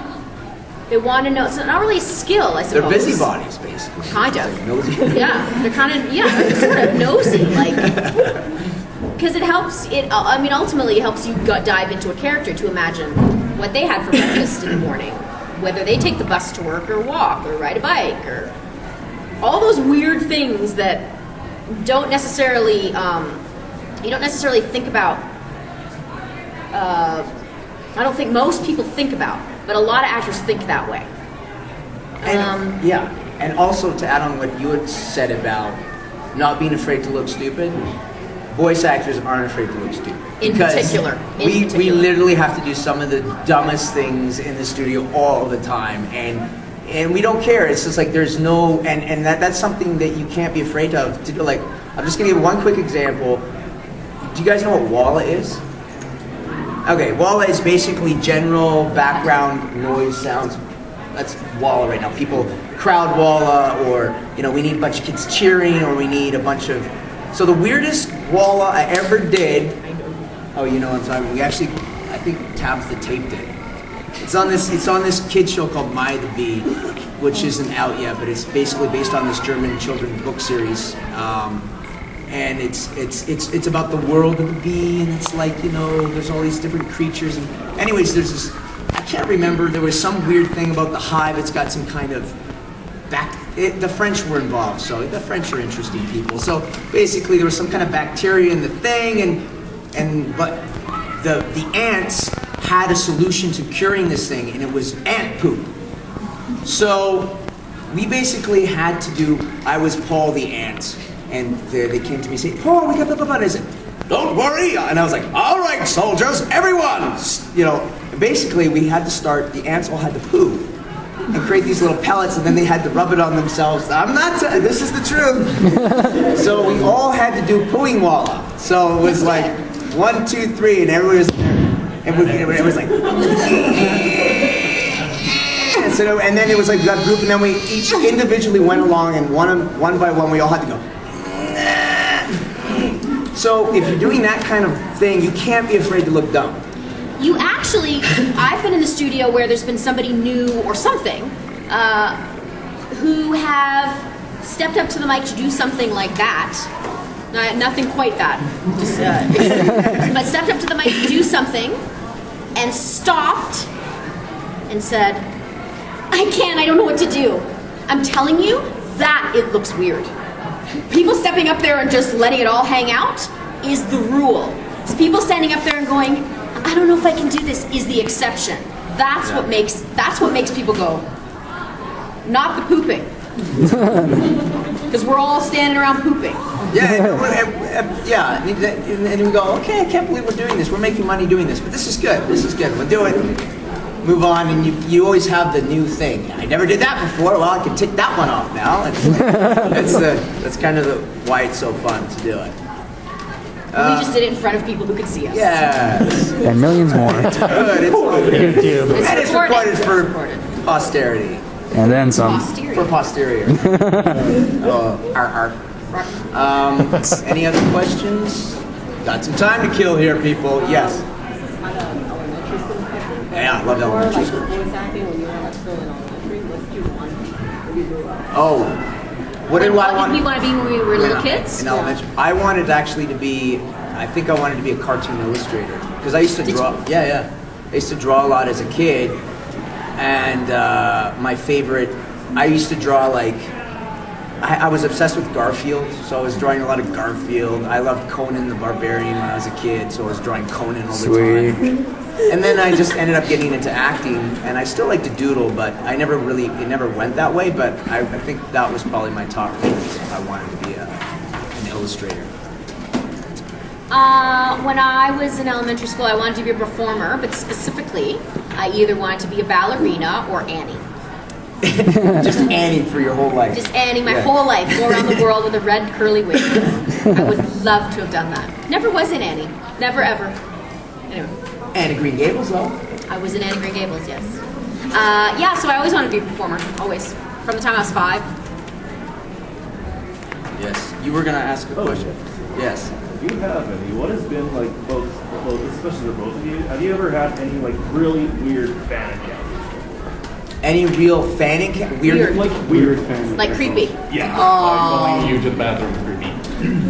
They want to know. It's not really a skill, I suppose. They're busybodies, basically. Kind of. Like nosy. Yeah, they're kind of they're sort of nosy, like because it helps. I mean, ultimately, it helps you dive into a character to imagine what they had for breakfast in the morning, whether they take the bus to work or walk or ride a bike or all those weird things that don't necessarily you don't necessarily think about. I don't think most people think about, but a lot of actors think that way. And, yeah, and also to add on what you had said about not being afraid to look stupid, voice actors aren't afraid to look stupid. In particular. We literally have to do some of the dumbest things in the studio all the time, and we don't care. It's just like there's no, and that's something that you can't be afraid of. To do. Like, I'm just gonna give one quick example. Do you guys know what walla is? Okay, walla is basically general background noise sounds. That's walla right now. People crowd walla, or we need a bunch of kids cheering, or we need a bunch of. So the weirdest walla I ever did. Oh, you know what I'm talking about. We actually, I think Tabitha taped it. It's on this kids show called My the Bee, which isn't out yet, but it's basically based on this German children's book series. And it's about the world of the bee, and it's like, there's all these different creatures. And anyways, there's this, I can't remember, there was some weird thing about the hive. It's got some kind of the French were involved, so the French are interesting people. So basically there was some kind of bacteria in the thing, but the ants had a solution to curing this thing, and it was ant poop. So we basically had to do, I was Paul the ant. And they came to me saying, Paul, we got blah, blah, blah. And I said, don't worry. And I was like, all right, soldiers, everyone. Basically we had to start, the ants all had to poo and create these little pellets, and then they had to rub it on themselves. This is the truth. So we all had to do pooing walla. So it was like 1, 2, 3, and everyone was there. And it was like, and then it was like we got a group, and then we each individually went along, and one by one we all had to go. So if you're doing that kind of thing, you can't be afraid to look dumb. You actually, I've been in the studio where there's been somebody new or something who have stepped up to the mic to do something like that. Nothing quite that, but stepped up to the mic to do something and stopped and said, I don't know what to do. I'm telling you, that it looks weird. People stepping up there and just letting it all hang out is the rule. It's people standing up there and going, I don't know if I can do this, is the exception. That's what makes people go, not the pooping. Because we're all standing around pooping. Yeah, and we go, okay, I can't believe we're doing this. We're making money doing this, but this is good. We'll do it. Move on, and you always have the new thing. I never did that before. Well, I can tick that one off now. That's kind of why it's so fun to do it. We just did it in front of people who could see us. Yes. And millions more. Good. And it's recorded for posterity. And then some. For posterior. Any other questions? Got some time to kill here, people. Yes. Yeah, I love elementary school. Oh, what did I want? What did we want to be when we were little kids? In elementary, I wanted actually to be. I think I wanted to be a cartoon illustrator because I used to draw. I used to draw a lot as a kid, and my favorite. I used to draw like. I was obsessed with Garfield, so I was drawing a lot of Garfield. I loved Conan the Barbarian when I was a kid, so I was drawing Conan all the time. And then I just ended up getting into acting, and I still like to doodle, but it never went that way, but I think that was probably my top thing. I wanted to be a illustrator? When I was in elementary school, I wanted to be a performer, but specifically, I either wanted to be a ballerina or Annie. Just Annie for your whole life. Just Annie, my Yeah. whole life, go around the world with a red curly wig. I would love to have done that. Never was in Annie. Never, ever. Anyway. Anne of Green Gables, though. I was in Anne of Green Gables, yes. Yeah, so I always wanted to be a performer, always. From the time I was 5. Yes. You were gonna ask a question. Yes. Do you have any? What has been like both, especially for both of you? Have you ever had any like really weird fan encounters? Any real fan encounter? Weird. Like weird fan Like creepy. Yeah. Following you to the bathroom, creepy.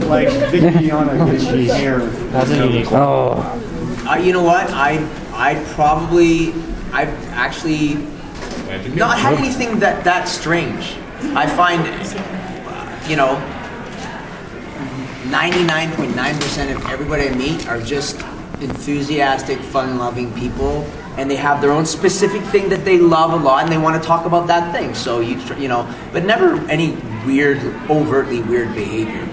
Like Vicky on a Vicky hair. That's a unique one. Oh, You know what? I've actually not had anything that strange. I find, 99.9% of everybody I meet are just enthusiastic, fun-loving people, and they have their own specific thing that they love a lot, and they want to talk about that thing. So but never any weird, overtly weird behavior.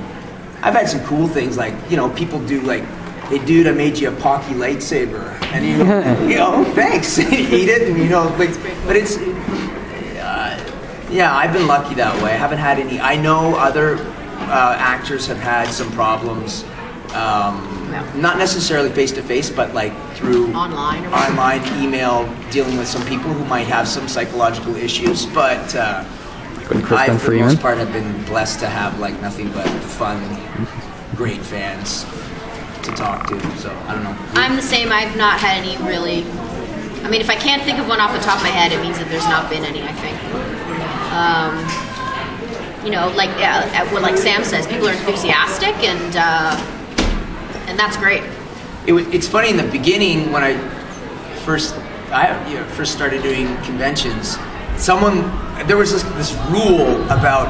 I've had some cool things like people do like, hey dude, I made you a Pocky lightsaber, and thanks, eat it, and but it's yeah, I've been lucky that way. I haven't had any. I know other actors have had some problems, not necessarily face to face, but like through Online email, dealing with some people who might have some psychological issues. But Kristen I, for the Freeman. most part, have been blessed to have like nothing but fun, great fans to talk to. So I don't know. I'm the same. I've not had any really. I mean, if I can't think of one off the top of my head, it means that there's not been any, I think. Like Sam says, people are enthusiastic, and that's great. It's funny in the beginning when I first started doing conventions. There was this rule about,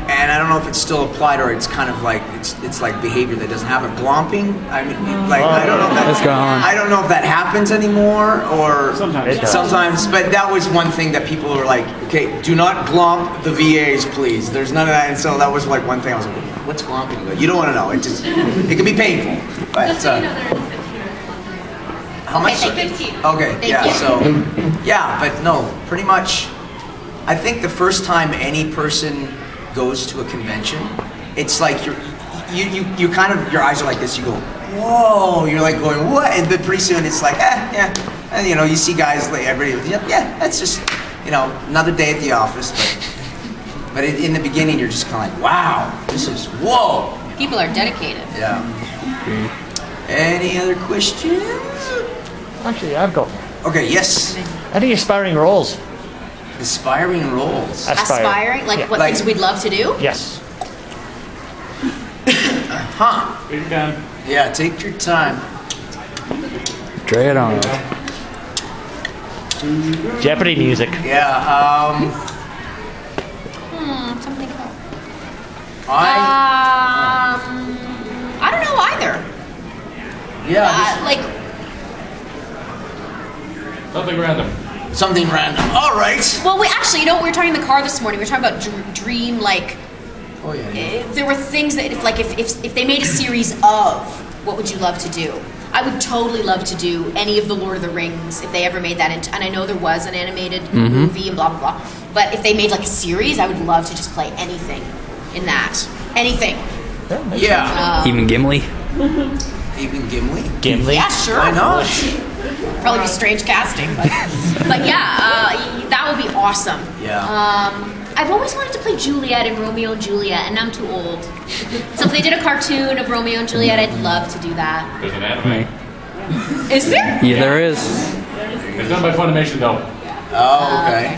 and I don't know if it's still applied or it's kind of like it's like behavior that doesn't happen. Glomping. I mean, like I don't know if It's gone. I don't know if that happens anymore or Sometimes it does. sometimes. But that was one thing that people were like, okay, do not glomp the VAs, please. There's none of that, and so that was like one thing I was like, what's glomping? Like, you don't want to know. It can be painful. But how much? Okay, 15. Okay, Thank yeah. you. So yeah, but no, pretty much. I think the first time any person goes to a convention, it's like you kind of, your eyes are like this. You go, whoa! You're like going, what? And then pretty soon it's like, yeah. And you see guys like everybody, yeah. That's just another day at the office. But in the beginning, you're just kind of like, wow, this is whoa. People are dedicated. Yeah. Any other questions? Actually, I've got Okay. Yes. any aspiring roles. Aspiring roles. Aspiring? Like Yeah. what Like- things we'd love to do? Yes. Huh. Take it down. Yeah, take your time. Try it on. Jeopardy music. Yeah, Something else. I I don't know either. yeah, Something random. something random. All right. Well, we actually, we were talking in the car this morning. We were talking about dream, like, Oh yeah. there were things that, if they made a series of, what would you love to do? I would totally love to do any of the Lord of the Rings if they ever made that into, and I know there was an animated movie and blah, blah, blah. But if they made like a series, I would love to just play anything in that. Anything. Yeah. Even Gimli. Even Gimli. Gimli. Yeah, sure. Why not? Probably be strange casting, but yeah, that would be awesome. Yeah. I've always wanted to play Juliet in Romeo and Juliet, and I'm too old. So if they did a cartoon of Romeo and Juliet, I'd love to do that. There's an anime. Is there? Yeah, there is. It's done by Funimation though. Oh, okay.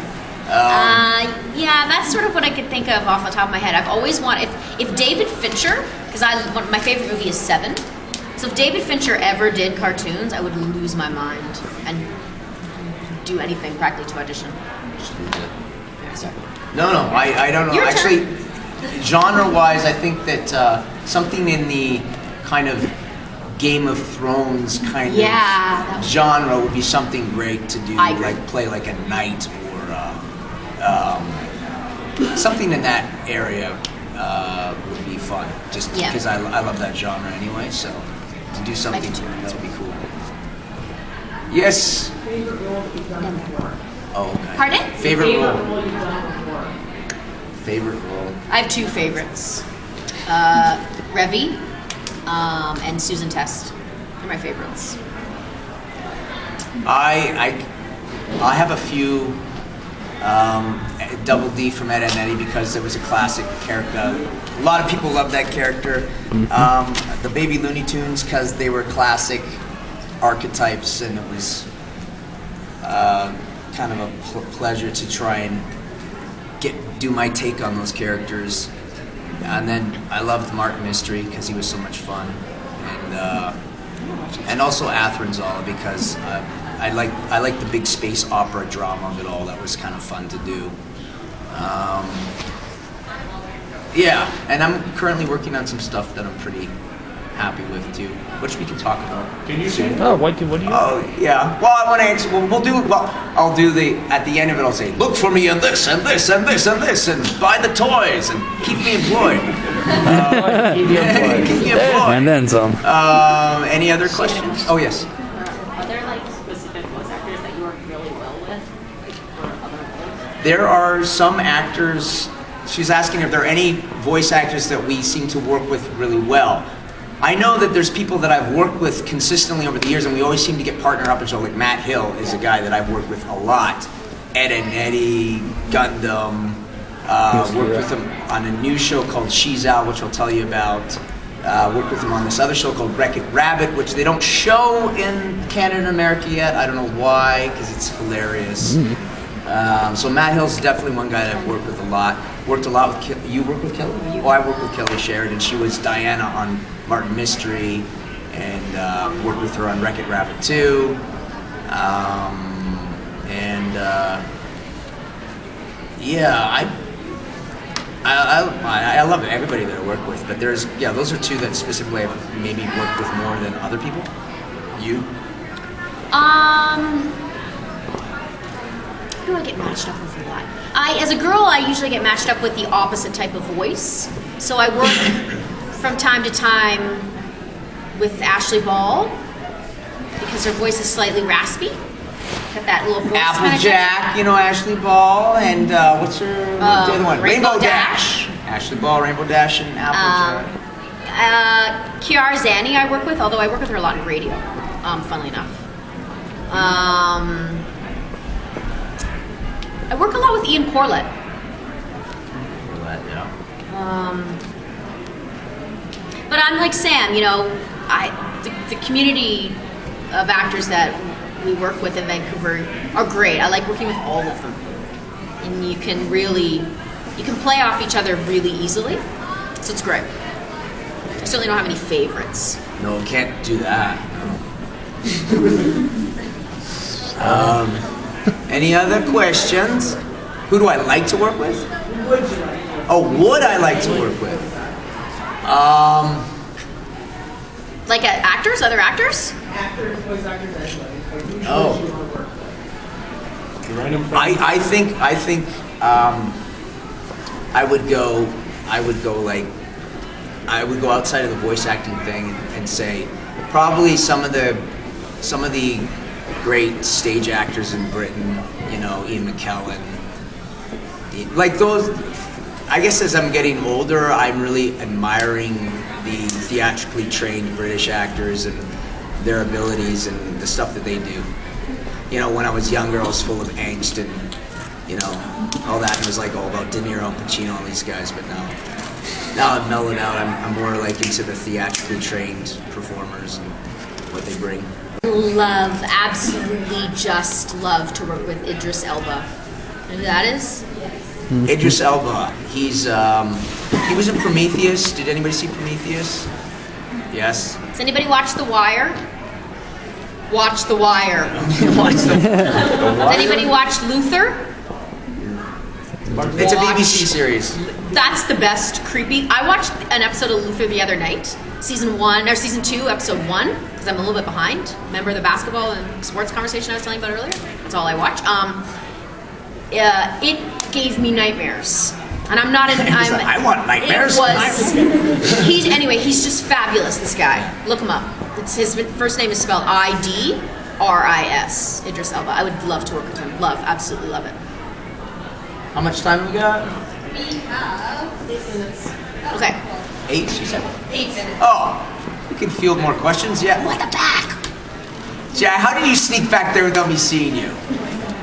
Yeah, that's sort of what I could think of off the top of my head. I've always wanted, if David Fincher, because my favorite movie is Seven. So if David Fincher ever did cartoons, I would lose my mind and do anything practically to audition. Yeah, sorry. No, I don't know. Your Actually, genre-wise, I think that something in the kind of Game of Thrones kind Yeah, of genre would be something great to do, I agree. like play like a knight or something in that area would be fun. fun, just Yeah. because I love that genre anyway. So to do something that would be cool. Yes. Oh, okay. Pardon? Favorite role. Favorite role. I have two favorites. Revy and Susan Test. They're my favorites. I have a few. Double D from Ed and Eddie because it was a classic character. A lot of people love that character. The Baby Looney Tunes because they were classic archetypes, and it was kind of a pleasure to try and do my take on those characters. And then I loved Mark Mystery because he was so much fun, and also Athranzola because I like the big space opera drama of it all. That was kind of fun to do. Yeah, and I'm currently working on some stuff that I'm pretty happy with too, which we can talk about. Can you say? Oh, what do you? Oh yeah. Well, I want to answer. I'll do the at the end of it. I'll say, look for me in this and this and this and this, and buy the toys and keep me employed. Keep me employed. And then some. Any other questions? Oh yes. Are there like specific voice actors that you work really well with, like for other roles? There are some actors. She's asking if there are any voice actors that we seem to work with really well. I know that there's people that I've worked with consistently over the years, and we always seem to get partnered up. And so, like Matt Hill is a guy that I've worked with a lot. Ed and Eddie, Gundam. Worked with him on a new show called She's Out, which I'll tell you about. Worked with him on this other show called Wreck-It Rabbit, which they don't show in Canada and America yet. I don't know why, because it's hilarious. So Matt Hill's definitely one guy that I've worked with a lot. Worked a lot with you. Work with Kelly? Oh, I worked with Kelly Sheridan. She was Diana on Martin Mystery, and worked with her on Wreck-It Rabbit 2. Yeah, I love everybody that I work with, but those are two that specifically I've maybe worked with more than other people. You? Who do I get matched up with a lot? As a girl, I usually get matched up with the opposite type of voice. So I work from time to time with Ashley Ball because her voice is slightly raspy. Got that little voice. Applejack, you know Ashley Ball, and what's her the other one? Rainbow Dash. Ashley Ball, Rainbow Dash, and Applejack. Kiara Zani I work with, although I work with her a lot in radio, funnily enough. I work a lot with Ian Corlett. But I'm like Sam, the community of actors that we work with in Vancouver are great. I like working with all of them. And you can play off each other really easily. So it's great. I certainly don't have any favorites. No, can't do that. No. Any other questions? Who do I like to work with? Would I like to work with? Like actors, other actors? Actors, voice actors, anybody. I think I would go outside of the voice acting thing and say probably some of the great stage actors in Britain, Ian McKellen, like those. I guess as I'm getting older, I'm really admiring the theatrically trained British actors and their abilities and the stuff that they do. When I was younger, I was full of angst and, all that. It was like all about De Niro and Pacino and these guys. But now I'm mellowed out. I'm more like into the theatrically trained performers and what they bring. Absolutely just love to work with Idris Elba. You know who that is? Idris Elba. He was in Prometheus. Did anybody see Prometheus? Yes. Does anybody watch The Wire? Watch The Wire. Does anybody watch Luther? It's a BBC series. That's the best creepy. I watched an episode of Luther the other night. Season 2, episode 1, because I'm a little bit behind. Remember the basketball and sports conversation I was telling you about earlier? That's all I watch. It gave me nightmares. And I'm not an. He's like, I want nightmares. It was. He's just fabulous. This guy. Look him up. It's his first name is spelled IDRIS. Idris Elba. I would love to work with him. Absolutely love it. How much time we got? We have 8 minutes. Okay. 8, she said? 8 minutes. Oh, we can field more questions, yeah. What the back? Yeah, how did you sneak back there without me seeing you?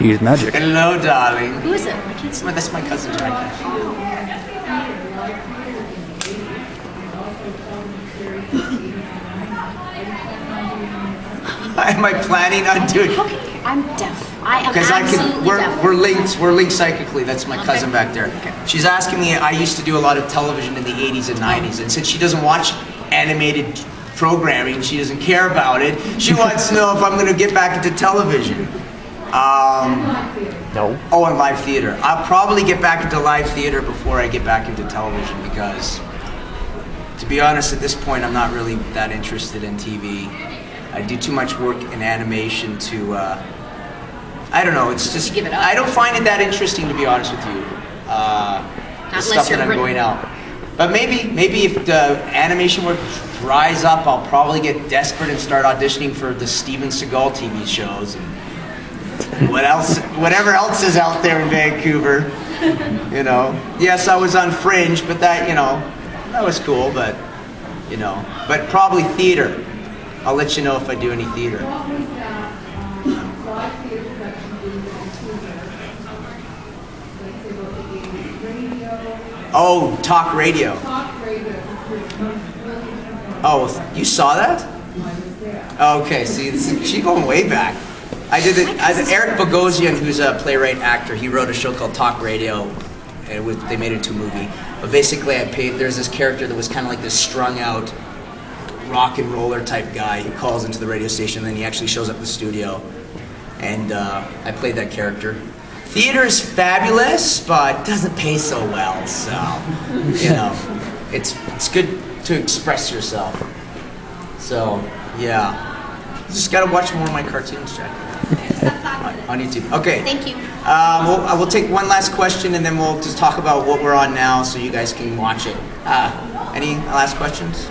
Use magic. Hello, darling. Who is it? I can't see. That's my cousin, Jack. Am I planning on doing? I'm deaf. I am Because absolutely deaf. we're linked. We're linked psychically. That's my cousin back there. She's asking me. I used to do a lot of television in the 80s and 90s, and since she doesn't watch animated programming, she doesn't care about it. She wants to know if I'm going to get back into television. No. Oh, and live theater. I'll probably get back into live theater before I get back into television because, to be honest, at this point, I'm not really that interested in TV. I do too much work in animation to. I don't know. It's just. Give it up. I don't find it that interesting, to be honest with you. The stuff that I'm going out. But maybe if the animation work dries up, I'll probably get desperate and start auditioning for the Steven Seagal TV shows and whatever else is out there in Vancouver. You know. Yes, I was on Fringe, but that was cool. But but probably theater. I'll let you know if I do any theater. Oh, talk radio. Oh, you saw that? Okay, see, she's going way back. I did it. Eric Bogosian, who's a playwright actor, he wrote a show called Talk Radio, and they made it into a movie. But basically, there's this character that was kind of like this strung out rock and roller type guy who calls into the radio station, and then he actually shows up at the studio, and I played that character. Theater is fabulous, but doesn't pay so well, so it's good to express yourself. So yeah, just gotta watch more of my cartoons, Jack, on YouTube. Okay. Thank you. We'll take one last question, and then we'll just talk about what we're on now, so you guys can watch it. Any last questions?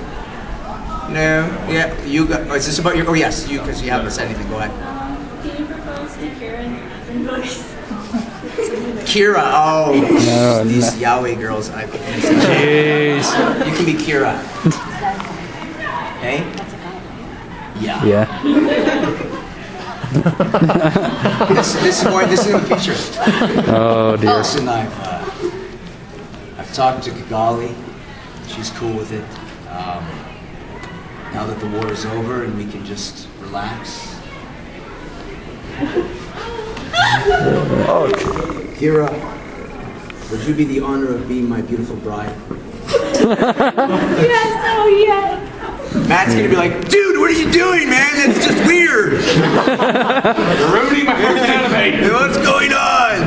No? Yeah, you got, is this about your, oh yes, you, because you haven't said anything, go ahead. Can you propose to Karen in voice? Kira, oh, No, these no. Yahweh girls, Jeez. you can be Kira. Hey? Yeah. Yeah. This is in the feature. Oh dear. Listen, I've talked to Kigali. She's cool with it. Now that the war is over and we can just relax. Kira, would you be the honor of being my beautiful bride? Yes, oh yeah. Matt's gonna be like, dude, what are you doing, man? That's just weird. You're ruining my first anime. What's going on?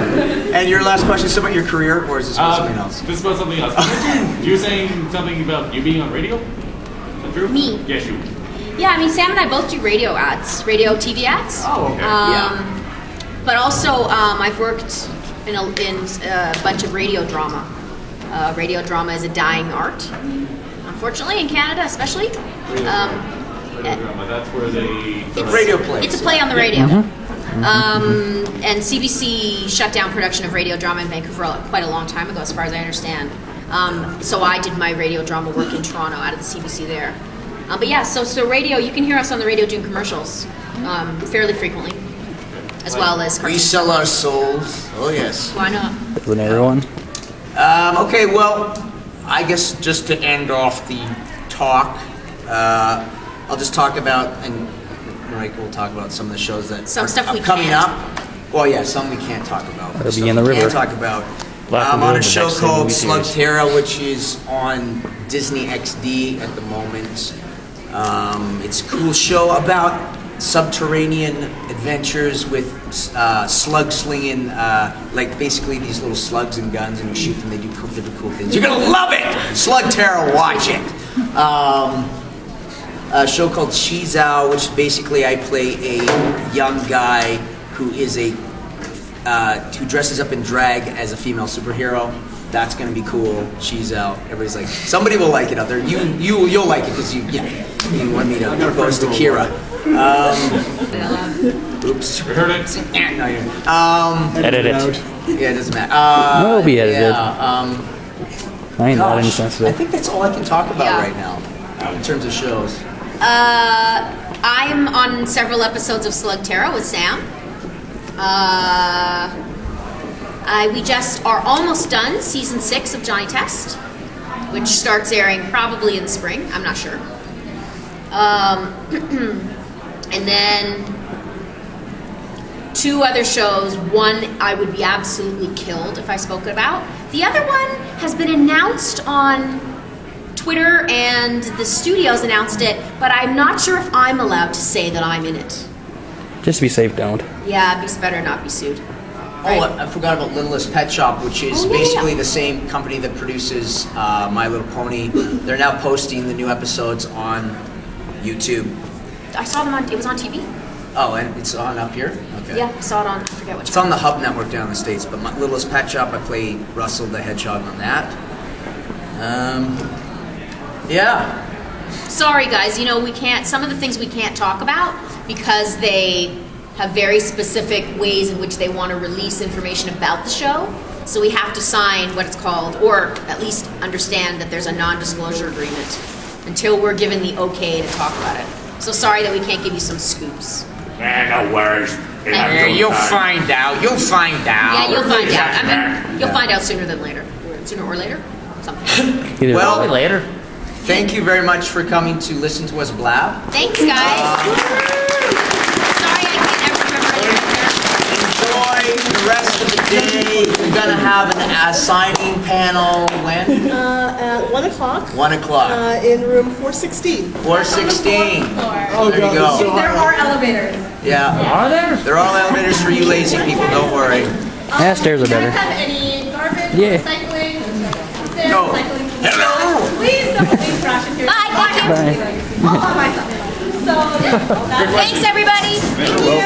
And your last question is about your career, or is this about something else? This is about something else. You were saying something about you being on radio? Is that true? Me? Yes, you. Yeah, I mean, Sam and I both do radio TV ads. Oh, okay. Yeah. But also, I've worked in a bunch of radio drama. Radio drama is a dying art, unfortunately, in Canada especially. Radio drama, that's where they... Radio play. It's a play on the radio. And CBC shut down production of radio drama in Vancouver quite a long time ago, as far as I understand. So I did my radio drama work in Toronto out of the CBC there. But yeah, so radio, you can hear us on the radio doing commercials fairly frequently, as well as We cartoons. sell our souls. Oh yes. Why not? Doesn't everyone? Okay, well, I guess just to end off the talk, I'll just talk about, and Maryke will talk about some of the shows that Some are stuff we coming can't. up. Well, yeah, some we can't talk about. That'll be Some in the we river. Can't talk about. Black I'm on a Lagoon, the show next called movie Slug series. Terra, which is on Disney XD at the moment. It's a cool show about subterranean adventures with slug slinging, like basically these little slugs and guns, and you shoot them, they do different cool things. You're gonna love it! Slug Terra, watch it! A show called Chizao, which basically I play a young guy who is who dresses up in drag as a female superhero, That's gonna be cool. She's out. Everybody's like, somebody will like it out there. You'll like it because you want me to propose to Kira. Oops. We heard it. No, you're. Edit it. Yeah, it doesn't matter. It'll be edited. Yeah. I ain't that Gosh, insensitive. I think that's all I can talk about Yeah. right now in terms of shows. I'm on several episodes of Slugterra with Sam. We just are almost done season 6 of Johnny Test, which starts airing probably in the spring. I'm not sure. And then 2 other shows. One I would be absolutely killed if I spoke about. The other one has been announced on Twitter, and the studios announced it, but I'm not sure if I'm allowed to say that I'm in it. Just to be safe, don't. Yeah, it'd be better not be sued. Oh, I forgot about Littlest Pet Shop, which is Oh, yeah. basically the same company that produces My Little Pony. They're now posting the new episodes on YouTube. I saw them on, it was on TV. Oh, and it's on up here? Okay. Yeah, I saw it on, I forget which It's on the Hub Network down in the States, but My Littlest Pet Shop, I play Russell the Hedgehog on that. Yeah. Sorry guys, you know, we can't, some of the things we can't talk about because they have very specific ways in which they want to release information about the show. So we have to sign what it's called, or at least understand that there's a non-disclosure agreement until we're given the okay to talk about it. So sorry that we can't give you some scoops. No worries. Yeah, you'll find out. You'll find out. Yeah, you'll find out. I mean, you'll find out sooner than later. Sooner or later? Something. Well, later. Thank you very much for coming to listen to us blab. Thanks, guys. Sorry I can't ever remember anything. Enjoy the rest of the day. We're gonna have a signing panel when? At 1 o'clock. 1 o'clock. In room 416. 416. Oh, There you go. There are elevators. Yeah. Are there? There are all elevators for you lazy people. Don't worry. Yeah, stairs are Do you better. guys have any garbage, Yeah. recycling? No. Recycling? Hello. Please don't leave trash in here. Bye, thank you. All by myself. So, yeah. Thanks, everybody. Thank you.